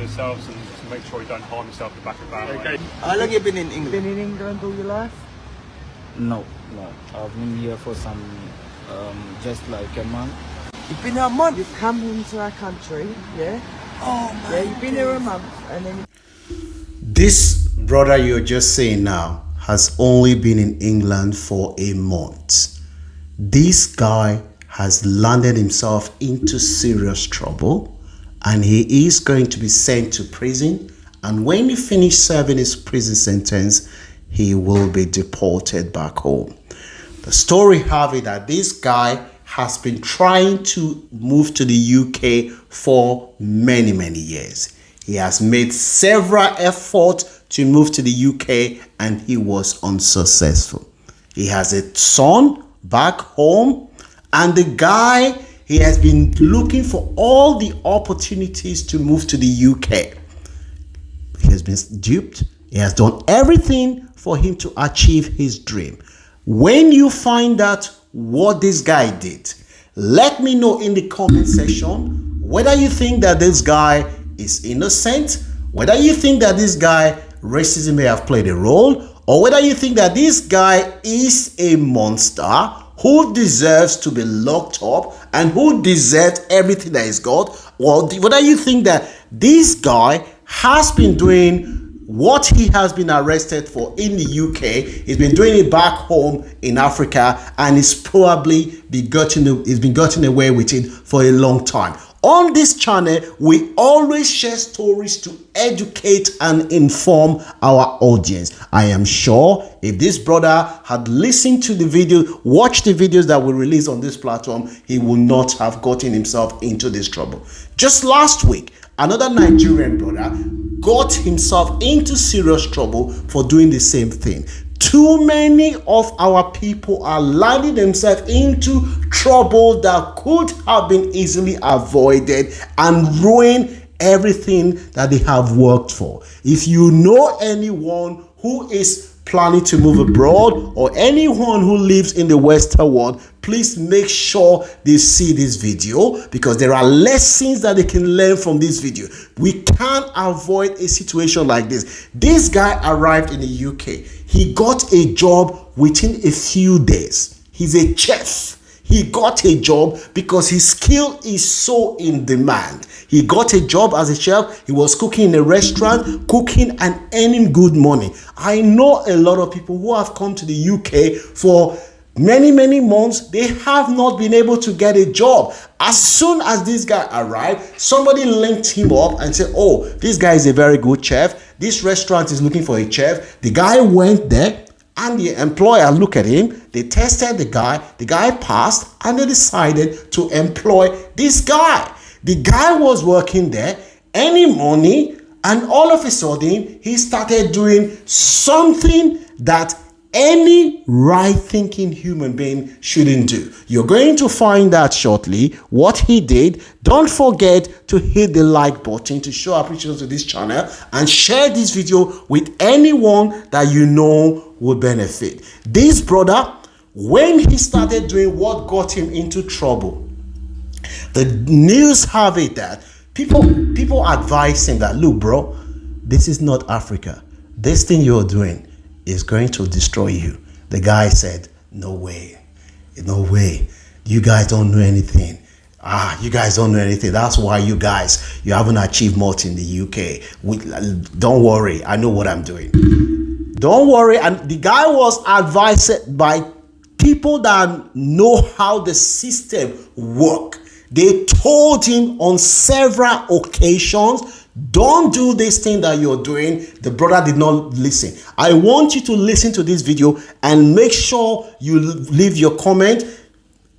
yourselves and to make sure you don't harm yourself in the back of the van. Okay. How long have you been in England? Been in England all your life? No. I've been here for some, just like a month. You've been here a month? You've come into our country, yeah? Oh my Yeah, you've been here a month and then... This brother you're just saying now has only been in England for a month. This guy has landed himself into serious trouble and he is going to be sent to prison, and when he finishes serving his prison sentence, he will be deported back home. The story have it that this guy has been trying to move to the UK for many years. He has made several efforts to move to the UK and he was unsuccessful. He has a son back home, and the guy, he has been looking for all the opportunities to move to the UK. He has been duped. He has done everything for him to achieve his dream. When you find out what this guy did, let me know in the comment section whether you think that this guy is innocent, whether you think that this guy, racism may have played a role, or whether you think that this guy is a monster who deserves to be locked up and who deserves everything that he's got, or whether you think that this guy has been doing what he has been arrested for in the UK, he's been doing it back home in Africa, and he's probably been gotten away with it for a long time. On this channel, we always share stories to educate and inform our audience. I am sure if this brother had listened to the video, watched the videos that we release on this platform, he would not have gotten himself into this trouble. Just last week, another Nigerian brother got himself into serious trouble for doing the same thing. Too many of our people are landing themselves into trouble that could have been easily avoided and ruin everything that they have worked for. If you know anyone who is planning to move abroad or anyone who lives in the Western world, please make sure they see this video, because there are lessons that they can learn from this video. We can't avoid a situation like this. This guy arrived in the UK. He got a job within a few days. He's a chef. He got a job because his skill is so in demand. He got a job as a chef. He was cooking in a restaurant, cooking and earning good money. I know a lot of people who have come to the UK for many months. They have not been able to get a job. As soon as this guy arrived, somebody linked him up and said, oh, this guy is a very good chef. This restaurant is looking for a chef. The guy went there, and the employer looked at him, they tested the guy passed, and they decided to employ this guy. The guy was working there, earning money, and all of a sudden, he started doing something that any right-thinking human being shouldn't do. You're going to find out shortly what he did. Don't forget to hit the like button to show appreciation to this channel, and share this video with anyone that you know would benefit. This brother, when he started doing what got him into trouble, the news have it that people advise him that, look bro, this is not Africa. This thing you're doing is going to destroy you. The guy said, no way, you guys don't know anything. You guys don't know anything. That's why you haven't achieved much in the UK. Don't worry, I know what I'm doing. Don't worry. And the guy was advised by people that know how the system works. They told him on several occasions, don't do this thing that you're doing. The brother did not listen. I want you to listen to this video and make sure you leave your comment.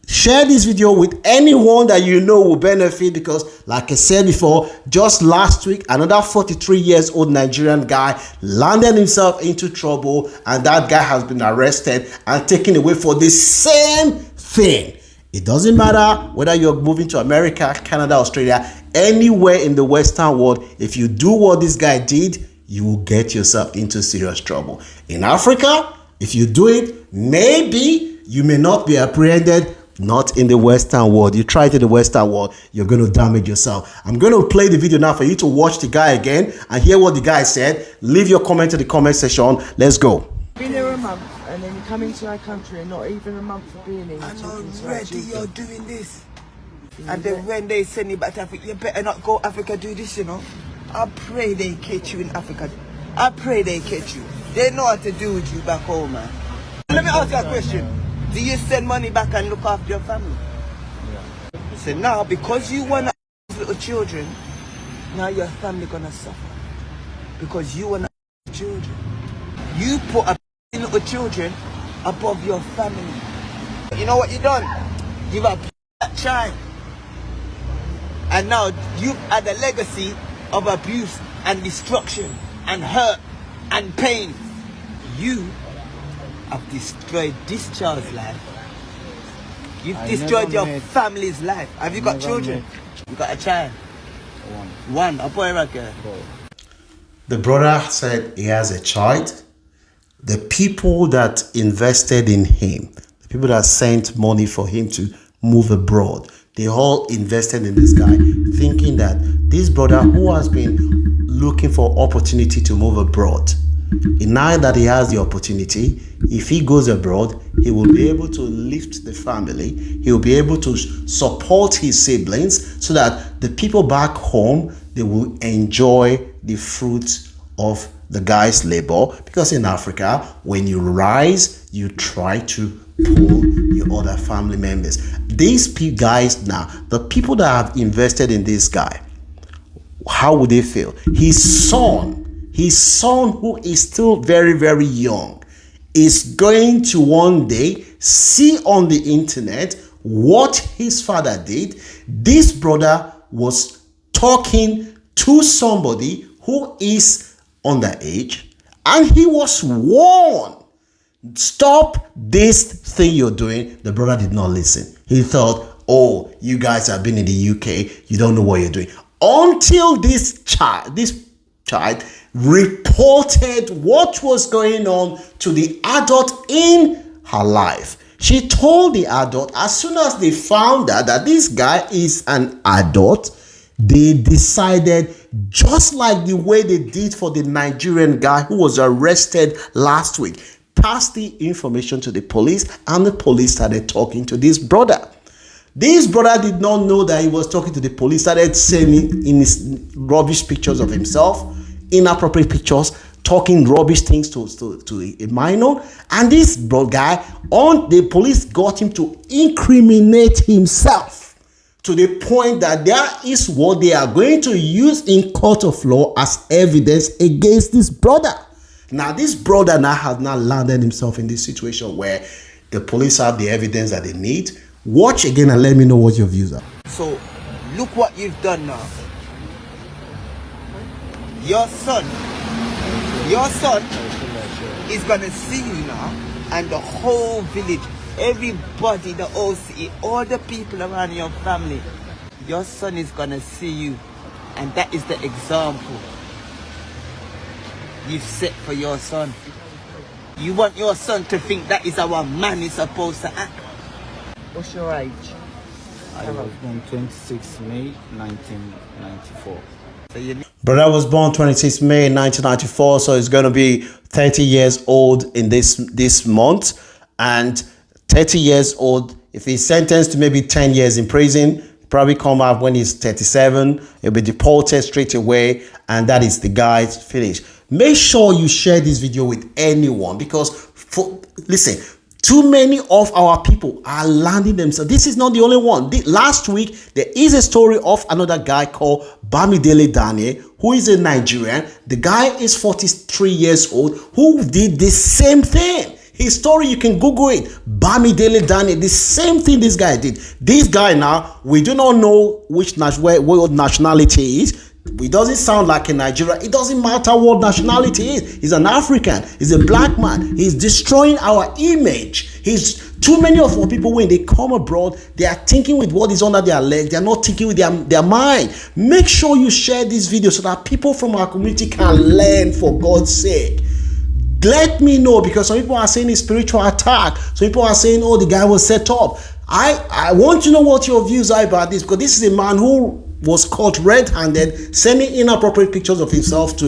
Share this video with anyone that you know will benefit, because like I said before, just last week, another 43 years old Nigerian guy landed himself into trouble, and that guy has been arrested and taken away for the same thing. It doesn't matter whether you're moving to America, Canada, Australia, anywhere in the Western world. If you do what this guy did, you will get yourself into serious trouble. In Africa, if you do it, maybe you may not be apprehended. Not in the Western world. You try it in the Western world, you're going to damage yourself. I'm going to play the video now for you to watch the guy again and hear what the guy said. Leave your comment in the comment section. Let's go. Been here a month and then you come into our country and not even a month for being here. I'm talking not to our ready, children. you're doing this. And then when they send you back to Africa, you better not go Africa do this, you know. I pray they catch you in Africa. I pray they catch you. They know what to do with you back home, man. Let me ask you a question. Do you send money back and look after your family? Yeah. So now, because you want to have little children, now your family gonna suffer. Because you want to have children. You put a little children above your family. You know what you done? You've a child. And now you've had a legacy of abuse and destruction and hurt and pain. You have destroyed this child's life. You've destroyed your family's life. Have you got children? You got a child? One. A boy right there. The brother said he has a child. The people that invested in him, the people that sent money for him to move abroad, they all invested in this guy, thinking that this brother who has been looking for opportunity to move abroad, now that he has the opportunity, if he goes abroad, he will be able to lift the family. He will be able to support his siblings so that the people back home, they will enjoy the fruits of the guy's labor. Because in Africa, when you rise, you try to pull your other family members. These guys now, the people that have invested in this guy, how would they feel? His son who is still very, very young, is going to one day see on the internet what his father did. This brother was talking to somebody who is underage, and he was warned, stop this thing you're doing. The brother did not listen. He thought, oh, you guys have been in the UK, you don't know what you're doing. Until this child reported what was going on to the adult in her life. She told the adult, as soon as they found out that this guy is an adult, they decided, just like the way they did for the Nigerian guy who was arrested last week, pass the information to the police, and the police started talking to this brother. This brother did not know that he was talking to the police, started sending in his rubbish pictures of himself, inappropriate pictures, talking rubbish things to a minor. And this guy, the police got him to incriminate himself to the point that there is what they are going to use in court of law as evidence against this brother. Now, this brother now has now landed himself in this situation where the police have the evidence that they need. Watch again and let me know what your views are. So, look what you've done now. Your son is gonna see you now, and the whole village, everybody, the whole city, all the people around your family. Your son is gonna see you, and that is the example you've set for your son. You want your son to think that is how a man is supposed to act. What's your age? I was born 26 May 1994. So you Brother was born 26 May 1994, so he's going to be 30 years old in this month. And 30 years old, if he's sentenced to maybe 10 years in prison, probably come out when he's 37, he'll be deported straight away, and that is the guy's finish. Make sure you share this video with anyone, because listen, too many of our people are landing themselves. This is not the only one. Last week, there is a story of another guy called Bamidele Daniel, who is a Nigerian. The guy is 43 years old, who did the same thing. His story, you can Google it. Bamidele Daniel, the same thing this guy did. This guy now, we do not know which what nationality he is. It doesn't sound like a Nigerian. It doesn't matter what nationality he is. He's an African. He's a black man. He's destroying our image. Too many of our people, when they come abroad, they are thinking with what is under their leg. They are not thinking with their mind. Make sure you share this video so that people from our community can learn, for God's sake. Let me know, because some people are saying it's spiritual attack. Some people are saying, oh, the guy was set up. I want to know what your views are about this, because this is a man who was caught red-handed sending inappropriate pictures of himself to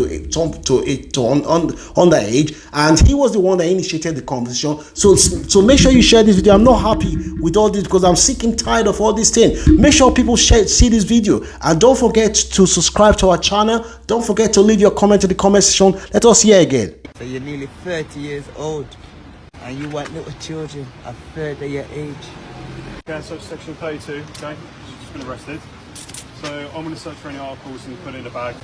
underage, and he was the one that initiated the conversation. So make sure you share this video. I'm not happy with all this because I'm sick and tired of all these things. Make sure people see this video, and don't forget to subscribe to our channel. Don't forget to leave your comment in the comment section. Let us hear again. So you're nearly 30 years old and you want little children a third of your age. Okay, so section 32, okay, she's just been arrested. So I'm going to search for any articles and put it in a bag.